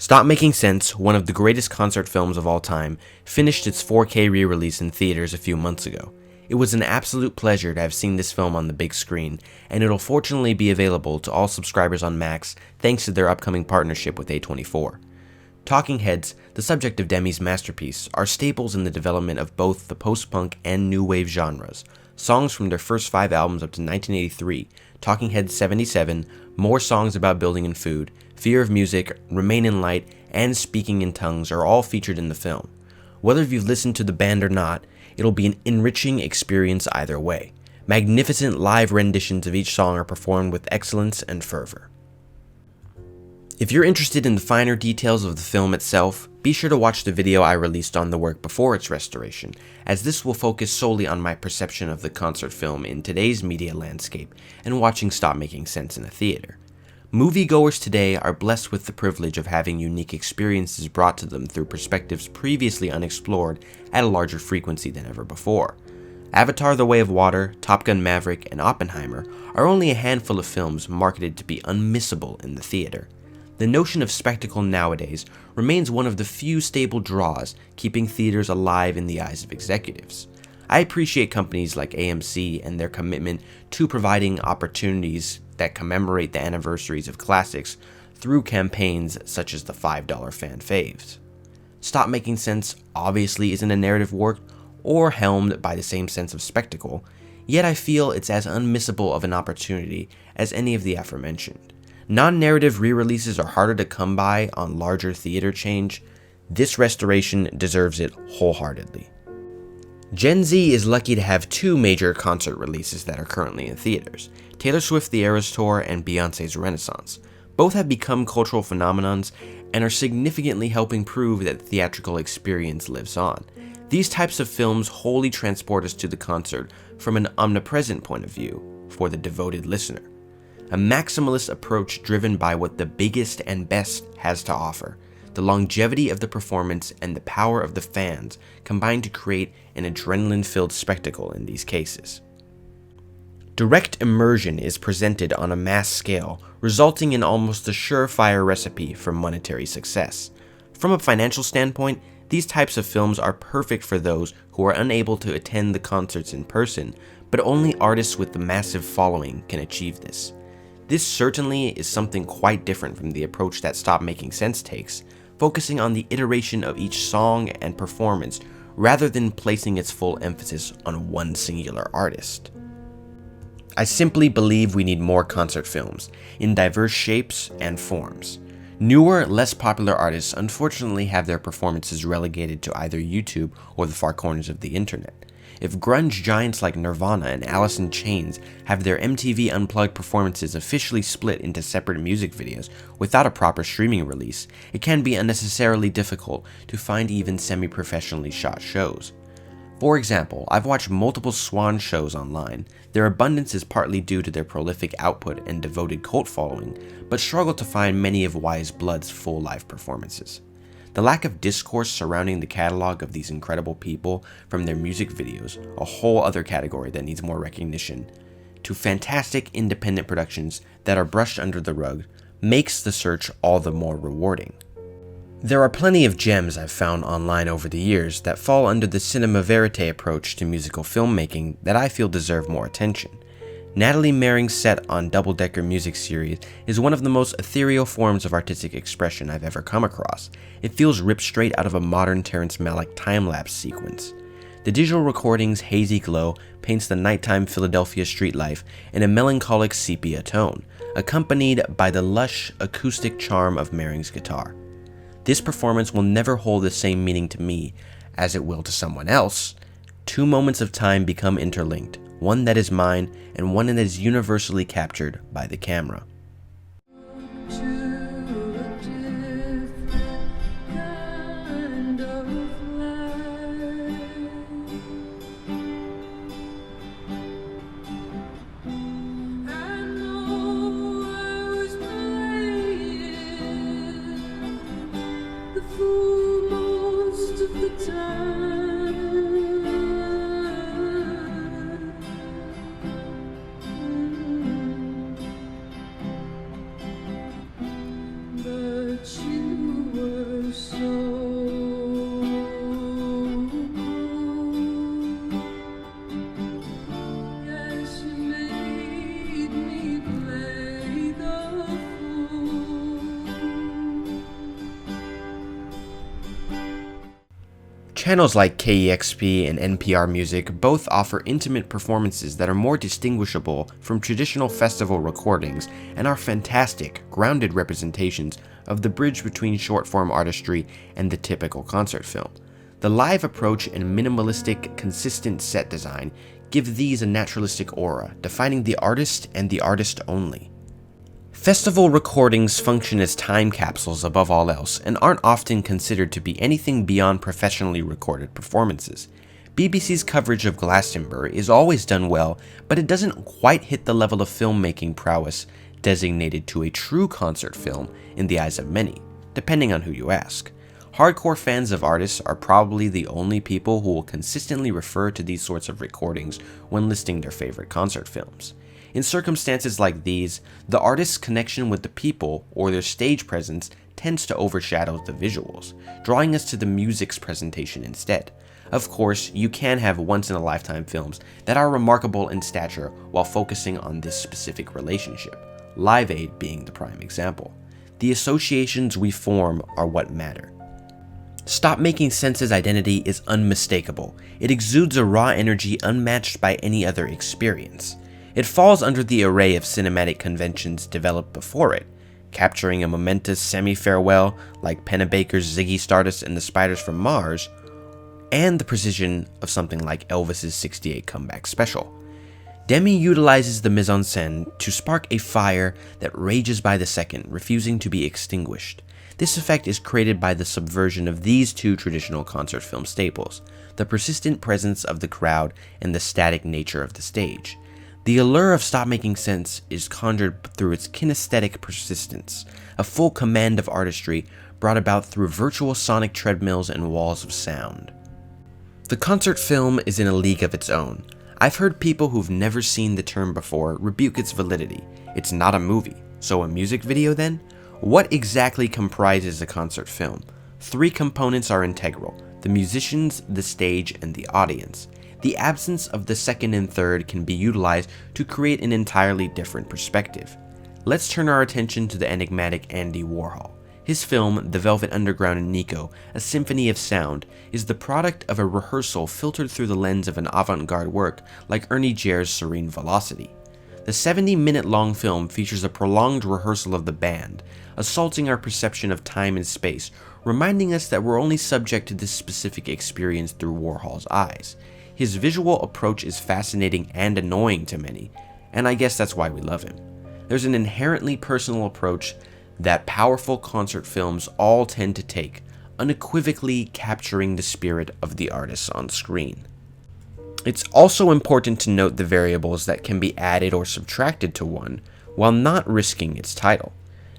Stop Making Sense, one of the greatest concert films of all time, finished its 4K re-release in theaters a few months ago. It was an absolute pleasure to have seen this film on the big screen, and it'll fortunately be available to all subscribers on Max thanks to their upcoming partnership with A24. Talking Heads, the subject of Demme's masterpiece, are staples in the development of both the post-punk and new wave genres. Songs from their first 5 albums up to 1983, Talking Heads 77, More Songs About Building and Food, Fear of Music, Remain in Light, and Speaking in Tongues are all featured in the film. Whether you've listened to the band or not, it'll be an enriching experience either way. Magnificent live renditions of each song are performed with excellence and fervor. If you're interested in the finer details of the film itself, be sure to watch the video I released on the work before its restoration, as this will focus solely on my perception of the concert film in today's media landscape and watching Stop Making Sense in a theater. Moviegoers today are blessed with the privilege of having unique experiences brought to them through perspectives previously unexplored at a larger frequency than ever before. Avatar: The Way of Water, Top Gun: Maverick, and Oppenheimer are only a handful of films marketed to be unmissable in the theater. The notion of spectacle nowadays remains one of the few stable draws keeping theaters alive in the eyes of executives. I appreciate companies like AMC and their commitment to providing opportunities that commemorate the anniversaries of classics through campaigns such as the $5 fan faves. Stop Making Sense obviously isn't a narrative work or helmed by the same sense of spectacle, yet I feel it's as unmissable of an opportunity as any of the aforementioned. Non-narrative re-releases are harder to come by on larger theater chains. This restoration deserves it wholeheartedly. Gen Z is lucky to have 2 major concert releases that are currently in theaters: Taylor Swift The Eras Tour and Beyoncé's Renaissance. Both have become cultural phenomenons and are significantly helping prove that the theatrical experience lives on. These types of films wholly transport us to the concert from an omnipresent point of view for the devoted listener. A maximalist approach driven by what the biggest and best has to offer. The longevity of the performance and the power of the fans combine to create an adrenaline-filled spectacle in these cases. Direct immersion is presented on a mass scale, resulting in almost a surefire recipe for monetary success. From a financial standpoint, these types of films are perfect for those who are unable to attend the concerts in person, but only artists with the massive following can achieve this. This certainly is something quite different from the approach that Stop Making Sense takes, focusing on the iteration of each song and performance rather than placing its full emphasis on one singular artist. I simply believe we need more concert films, in diverse shapes and forms. Newer, less popular artists unfortunately have their performances relegated to either YouTube or the far corners of the internet. If grunge giants like Nirvana and Alice in Chains have their MTV Unplugged performances officially split into separate music videos without a proper streaming release, it can be unnecessarily difficult to find even semi-professionally shot shows. For example, I've watched multiple Swan shows online. Their abundance is partly due to their prolific output and devoted cult following, but struggle to find many of Wise Blood's full live performances. The lack of discourse surrounding the catalog of these incredible people, from their music videos, a whole other category that needs more recognition, to fantastic independent productions that are brushed under the rug, makes the search all the more rewarding. There are plenty of gems I've found online over the years that fall under the cinema verite approach to musical filmmaking that I feel deserve more attention. Natalie Merring's set on Double Decker music series is one of the most ethereal forms of artistic expression I've ever come across. It feels ripped straight out of a modern Terrence Malick time-lapse sequence. The digital recording's hazy glow paints the nighttime Philadelphia street life in a melancholic sepia tone, accompanied by the lush acoustic charm of Merring's guitar. This performance will never hold the same meaning to me as it will to someone else. 2 moments of time become interlinked, one that is mine and one that is universally captured by the camera. But you Channels like KEXP and NPR Music both offer intimate performances that are more distinguishable from traditional festival recordings and are fantastic, grounded representations of the bridge between short-form artistry and the typical concert film. The live approach and minimalistic, consistent set design give these a naturalistic aura, defining the artist and the artist only. Festival recordings function as time capsules above all else and aren't often considered to be anything beyond professionally recorded performances. BBC's coverage of Glastonbury is always done well, but it doesn't quite hit the level of filmmaking prowess designated to a true concert film in the eyes of many, depending on who you ask. Hardcore fans of artists are probably the only people who will consistently refer to these sorts of recordings when listing their favorite concert films. In circumstances like these, the artist's connection with the people or their stage presence tends to overshadow the visuals, drawing us to the music's presentation instead. Of course, you can have once-in-a-lifetime films that are remarkable in stature while focusing on this specific relationship, Live Aid being the prime example. The associations we form are what matter. Stop Making Sense's identity is unmistakable. It exudes a raw energy unmatched by any other experience. It falls under the array of cinematic conventions developed before it, capturing a momentous semi-farewell like Pennebaker's Ziggy Stardust and the Spiders from Mars, and the precision of something like Elvis's '68 comeback special. Demme utilizes the mise-en-scène to spark a fire that rages by the second, refusing to be extinguished. This effect is created by the subversion of these two traditional concert film staples, the persistent presence of the crowd and the static nature of the stage. The allure of Stop Making Sense is conjured through its kinesthetic persistence, a full command of artistry brought about through virtual sonic treadmills and walls of sound. The concert film is in a league of its own. I've heard people who've never seen the term before rebuke its validity. It's not a movie, so a music video then? What exactly comprises a concert film? 3 components are integral: the musicians, the stage, and the audience. The absence of the second and third can be utilized to create an entirely different perspective. Let's turn our attention to the enigmatic Andy Warhol. His film, The Velvet Underground and Nico, A Symphony of Sound, is the product of a rehearsal filtered through the lens of an avant-garde work like Ernie Jare's Serene Velocity. The 70-minute-long film features a prolonged rehearsal of the band, assaulting our perception of time and space, reminding us that we're only subject to this specific experience through Warhol's eyes. His visual approach is fascinating and annoying to many, and I guess that's why we love him. There's an inherently personal approach that powerful concert films all tend to take, unequivocally capturing the spirit of the artists on screen. It's also important to note the variables that can be added or subtracted to one, while not risking its title.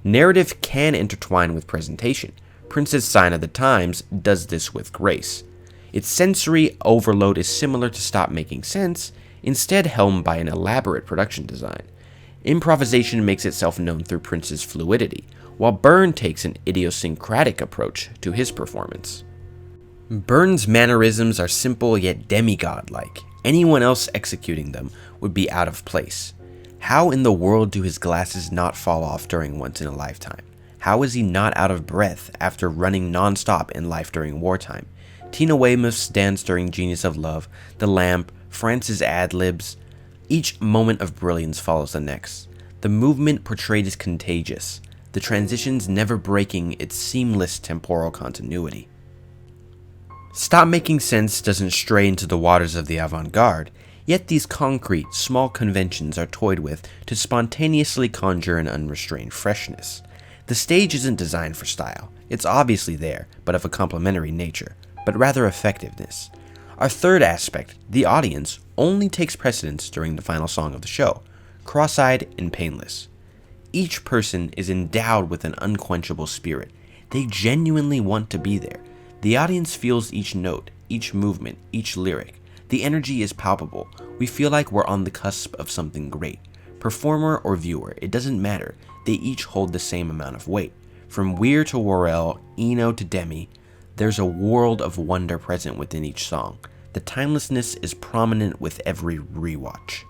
Narrative can intertwine with presentation. Prince's Sign of the Times does this with grace. Its sensory overload is similar to Stop Making Sense, instead helmed by an elaborate production design. Improvisation makes itself known through Prince's fluidity, while Byrne takes an idiosyncratic approach to his performance. Byrne's mannerisms are simple yet demigod-like. Anyone else executing them would be out of place. How in the world do his glasses not fall off during Once in a Lifetime? How is he not out of breath after running non-stop in Life During Wartime? Tina Weymouth's dance during Genius of Love, The Lamp, France's ad-libs. Each moment of brilliance follows the next. The movement portrayed is contagious, the transitions never breaking its seamless temporal continuity. Stop Making Sense doesn't stray into the waters of the avant-garde, yet these concrete, small conventions are toyed with to spontaneously conjure an unrestrained freshness. The stage isn't designed for style. It's obviously there, but of a complementary nature, but rather effectiveness. Our third aspect, the audience, only takes precedence during the final song of the show, cross-eyed and painless. Each person is endowed with an unquenchable spirit. They genuinely want to be there. The audience feels each note, each movement, each lyric. The energy is palpable. We feel like we're on the cusp of something great. Performer or viewer, it doesn't matter. They each hold the same amount of weight. From Weir to Worrell, Eno to Demme, there's a world of wonder present within each song. The timelessness is prominent with every rewatch.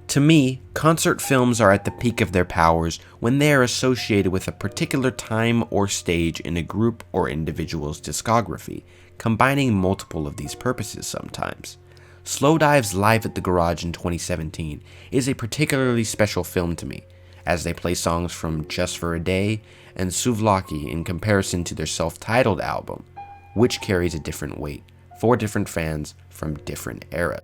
To me, concert films are at the peak of their powers when they are associated with a particular time or stage in a group or individual's discography, combining multiple of these purposes sometimes. Slowdive's Live at the Garage in 2017 is a particularly special film to me, as they play songs from Just for a Day and Souvlaki in comparison to their self-titled album, which carries a different weight for different fans from different eras.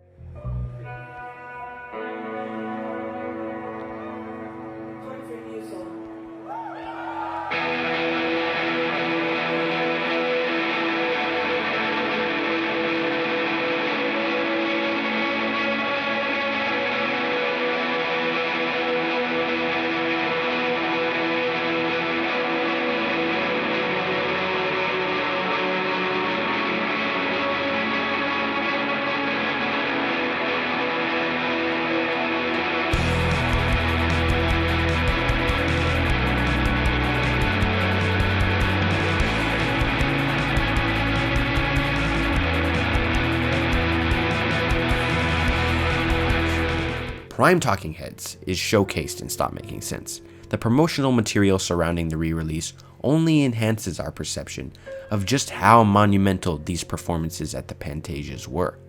Prime Talking Heads is showcased in Stop Making Sense. The promotional material surrounding the re-release only enhances our perception of just how monumental these performances at the Pantasias were.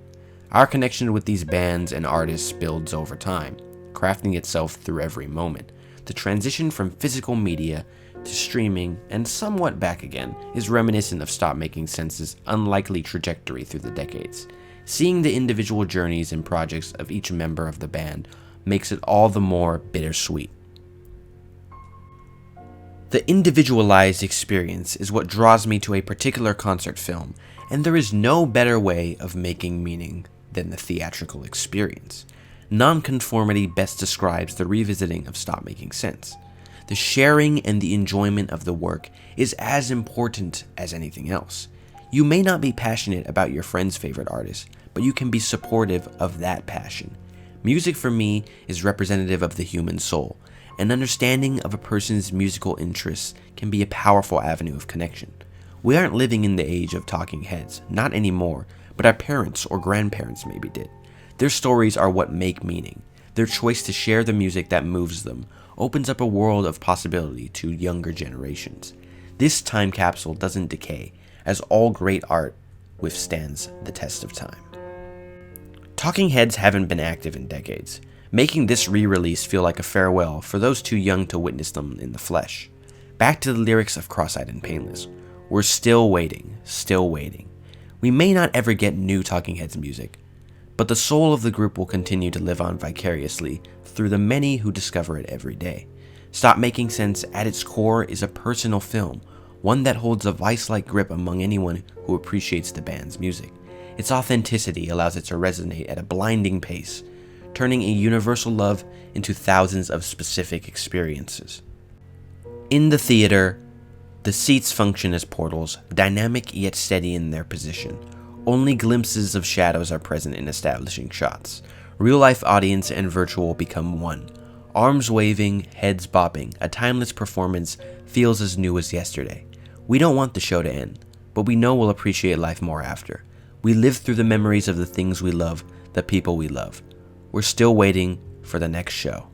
Our connection with these bands and artists builds over time, crafting itself through every moment. The transition from physical media to streaming and somewhat back again is reminiscent of Stop Making Sense's unlikely trajectory through the decades. Seeing the individual journeys and projects of each member of the band makes it all the more bittersweet. The individualized experience is what draws me to a particular concert film, and there is no better way of making meaning than the theatrical experience. Nonconformity best describes the revisiting of Stop Making Sense. The sharing and the enjoyment of the work is as important as anything else. You may not be passionate about your friend's favorite artist, but you can be supportive of that passion. Music for me is representative of the human soul. An understanding of a person's musical interests can be a powerful avenue of connection. We aren't living in the age of talking heads, not anymore, but our parents or grandparents maybe did. Their stories are what make meaning. Their choice to share the music that moves them opens up a world of possibility to younger generations. This time capsule doesn't decay, as all great art withstands the test of time. Talking Heads haven't been active in decades, making this re-release feel like a farewell for those too young to witness them in the flesh. Back to the lyrics of Cross-Eyed and Painless. We're still waiting, still waiting. We may not ever get new Talking Heads music, but the soul of the group will continue to live on vicariously through the many who discover it every day. Stop Making Sense at its core is a personal film, one that holds a vice-like grip among anyone who appreciates the band's music. Its authenticity allows it to resonate at a blinding pace, turning a universal love into thousands of specific experiences. In the theater, the seats function as portals, dynamic yet steady in their position. Only glimpses of shadows are present in establishing shots. Real-life audience and virtual become one. Arms waving, heads bobbing, a timeless performance feels as new as yesterday. We don't want the show to end, but we know we'll appreciate life more after. We live through the memories of the things we love, the people we love. We're still waiting for the next show.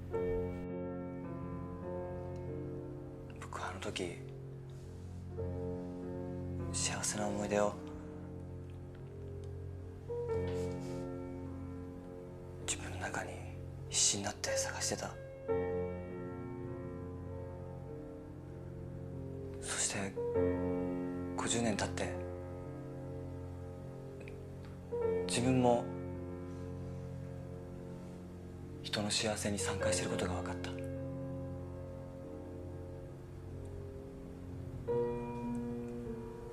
僕はあの時幸せな思い出を自分の中に必死になって探してた。そして50年経って自分も人の幸せに参加していることが分かった。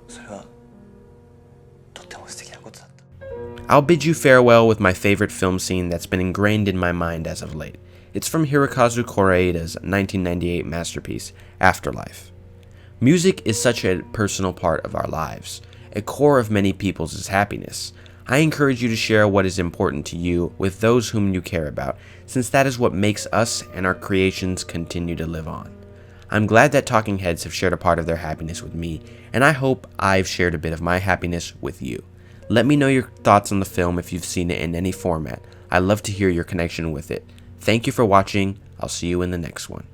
それはとっても素敵なことだった。 I'll bid you farewell with my favorite film scene that's been ingrained in my mind as of late. It's from Hirokazu Koreeda's 1998 masterpiece, Afterlife. Music is such a personal part of our lives. A core of many people's is happiness. I encourage you to share what is important to you with those whom you care about, since that is what makes us and our creations continue to live on. I'm glad that Talking Heads have shared a part of their happiness with me, and I hope I've shared a bit of my happiness with you. Let me know your thoughts on the film if you've seen it in any format. I love to hear your connection with it. Thank you for watching. I'll see you in the next one.